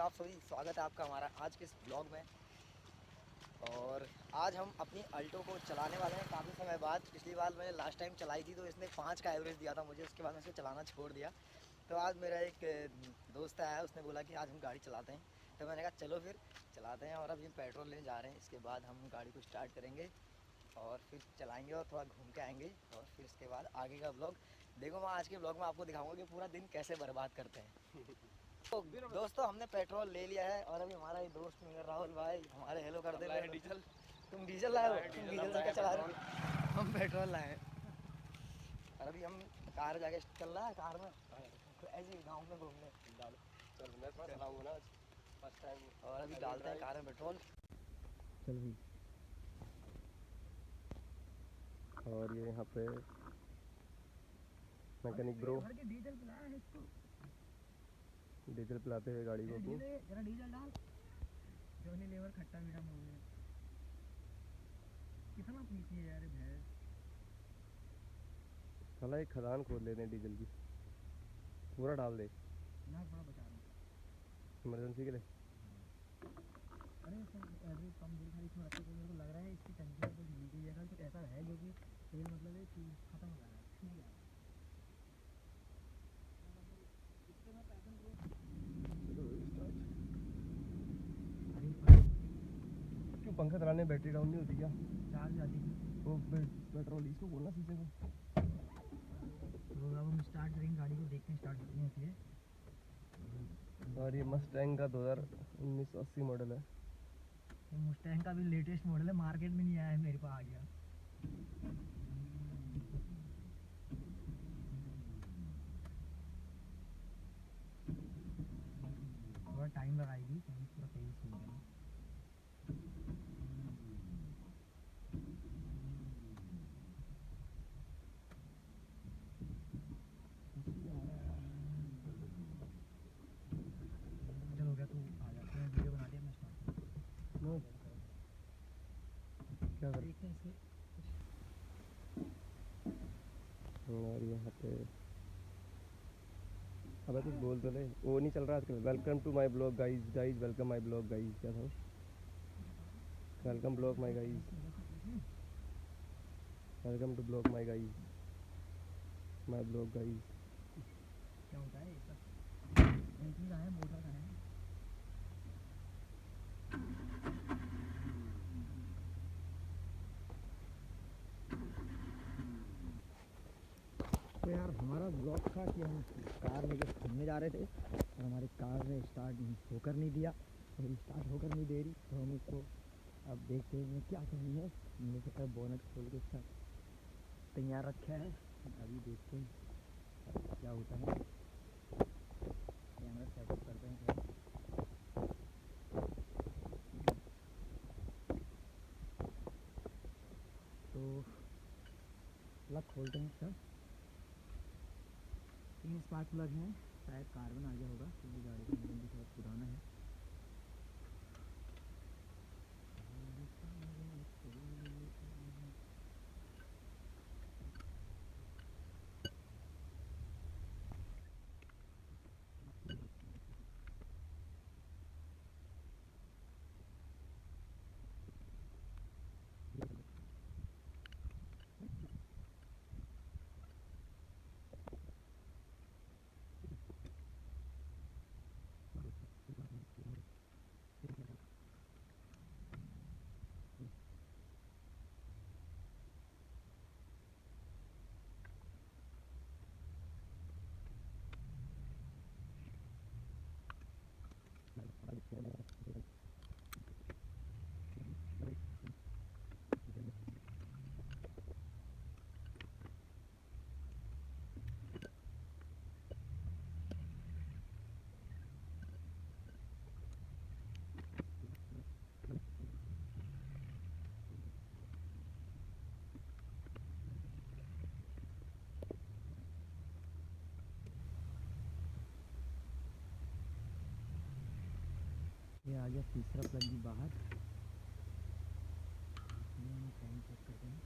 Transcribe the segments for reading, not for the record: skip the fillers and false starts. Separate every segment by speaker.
Speaker 1: आप सभी, स्वागत है आपका हमारा आज के इस ब्लॉग में। और आज हम अपनी अल्टो को चलाने वाले हैं काफ़ी समय बाद। पिछली बार मैंने लास्ट टाइम चलाई थी तो इसने 5 का एवरेज दिया था मुझे, उसके बाद मैं इसे चलाना छोड़ दिया। तो आज मेरा एक दोस्त आया, उसने बोला कि आज हम गाड़ी चलाते हैं, तो मैंने कहा चलो फिर चलाते हैं। और अभी हम पेट्रोल लेने जा रहे हैं, इसके बाद हम गाड़ी को स्टार्ट करेंगे और फिर चलाएँगे और थोड़ा घूम के आएँगे। और फिर इसके बाद आगे का ब्लॉग देखो, मैं आज के ब्लॉग में आपको दिखाऊंगा कि पूरा दिन कैसे बर्बाद करते हैं। तो दोस्तों, हमने पेट्रोल ले लिया है और अभी हमारा ये दोस्त राहुल भाई हमारे हेलो कर दे। डीजल, तुम डीजल लाए हो? तुम डीजल से क्या चला रहे हो? हम पेट्रोल लाए हैं। और अभी हम कार जाके चल रहा है कार में ऐसे ही गाँव में घूमने। और अभी डालते हैं कार में पेट्रोल। चल भी।
Speaker 2: और ये यहाँ पे मैकेनिक ब्रो
Speaker 1: डीजल पिलाया है इसको,
Speaker 2: डीजल पिलाते हुए गाड़ी को अपनी।
Speaker 1: जरा डीजल डाल। जोनी लेवर खट्टा मीठा हो गया, कितना पीती है यार भैंस।
Speaker 2: साला एक खदान खोद लेते हैं डीजल की, पूरा डाल दे
Speaker 1: ना, थोड़ा बचा रहा हूँ
Speaker 2: इमरजेंसी के लिए।
Speaker 1: अरे एवरेज कम दिखा इसमें रखे, तो मेरे को लग रहा है इसकी टंकी में लीकेज है। कुछ ऐसा है जो कि तेल मतलब है कि खत्म हो जा रहा है, नहीं आ रहा।
Speaker 2: क्यों पंखा चलाने में बैटरी डाउन नहीं होती क्या?
Speaker 1: चार्ज आती थी
Speaker 2: वो पेट्रोल इसको बोलना शीशे को।
Speaker 1: तो अब हम स्टार्ट करेंगे गाड़ी को, देखते हैं स्टार्ट कितनी होती है।
Speaker 2: और ये मस्टैंग का 2019-80 मॉडल है।
Speaker 1: ये मुस्टैंग का भी लेटेस्ट मॉडल है, मार्केट में नहीं आया है, मेरे पास आ गया। थोड़ा टाइम लगाएगी क्योंकि पूरा तेल सूख गया। चलो गया, तू आ जा, मैं वीडियो बना दिया, मैं स्टार्ट
Speaker 2: नो क्या कर।
Speaker 1: देखते हैं इसके।
Speaker 2: और यहाँ पे अबे कुछ बोल तो ले, वो नहीं चल रहा आजकल। Welcome to my blog guys, guys welcome my blog guys. क्या था? Welcome blog my guys, welcome to blog my guys, my blog guys.
Speaker 1: क्या होता है ये सब? एंट्री का है, मोटर का है। तो यार हमारा ब्लॉग था कि हम कार लेके घूमने जा रहे थे और हमारी कार ने स्टार्ट होकर नहीं दिया, और स्टार्ट होकर नहीं दे रही। तो हम इसको अब देखते हैं क्या करनी है। हमने सोचा बोनट खोल के इसका तैयार रखा है, अभी देखते हैं क्या होता है। कैमरा सेटअप करते हैं थोड़ा। तो प्लग खोलते हैं इसका। 3 स्पार्क प्लग हैं, शायद कार्बन आ गया होगा क्योंकि गाड़ी का इंजन भी थोड़ा पुराना है। ये आ गया तीसरा प्लग भी बाहर। टाइम चेक करते हैं।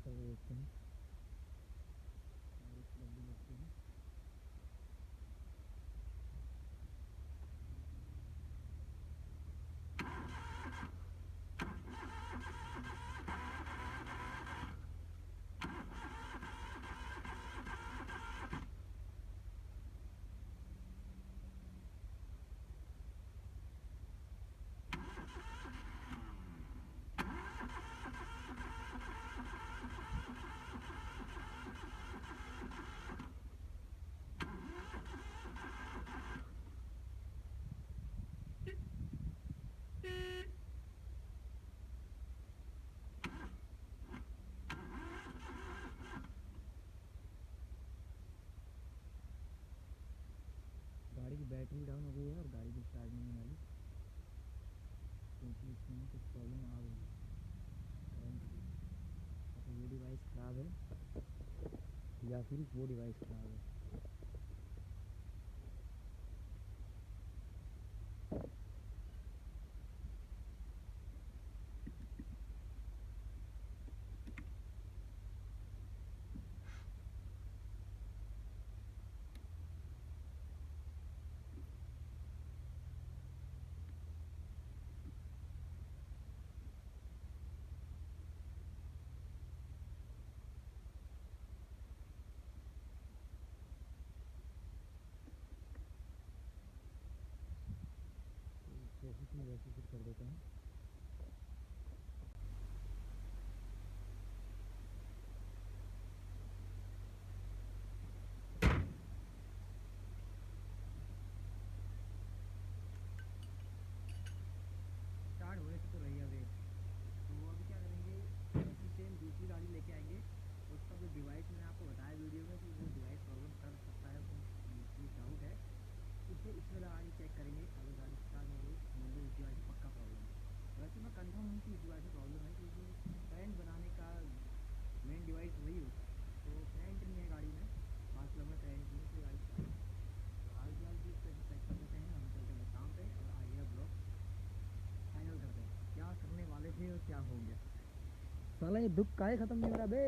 Speaker 2: कर रहे देखते हैं। और इसकी लंबी लगती है ना। गाड़ी की बैटरी डाउन हो गई है और गाड़ी भी स्टार्ट नहीं होने वाली, क्योंकि इसमें कुछ प्रॉब्लम आ गई है करंट की। तो ये डिवाइस ख़राब है या फिर वो डिवाइस ख़राब है। जैसे कि वैसे फिर कर देते हैं। स्टार्ट होने से तो रही है वेट, तो अभी क्या करेंगे, ऐसी सेम दूसरी गाड़ी लेके आएंगे। उसका जो डिवाइस मैंने आपको बताया वीडियो में कि वो डिवाइस प्रॉब्लम कर सकता है, उसमें डाउट है, उसे इसमें लगा के चेक करेंगे। अगर गाड़ी स्टार्ट हो गई मुझे इस डिवाइस में पक्का प्रॉब्लम है। वैसे मैं कंफर्म हूँ कि इस डिवाइस में प्रॉब्लम है, क्योंकि करंट बनाने का मेन डिवाइस वही होता है। तो करंट नहीं है गाड़ी में, 5 किलोमीटर करंट नहीं है, तो गाड़ी स्टार्ट है। तो हाल फिलहाल की इसको चेक कर लेते हैं। हम चलते हैं काम पे और आगे का ब्लॉग फाइनल करते हैं। क्या करने वाले थे और क्या हो गया, साला ये दुख काहे ख़त्म नहीं हो रहा बे।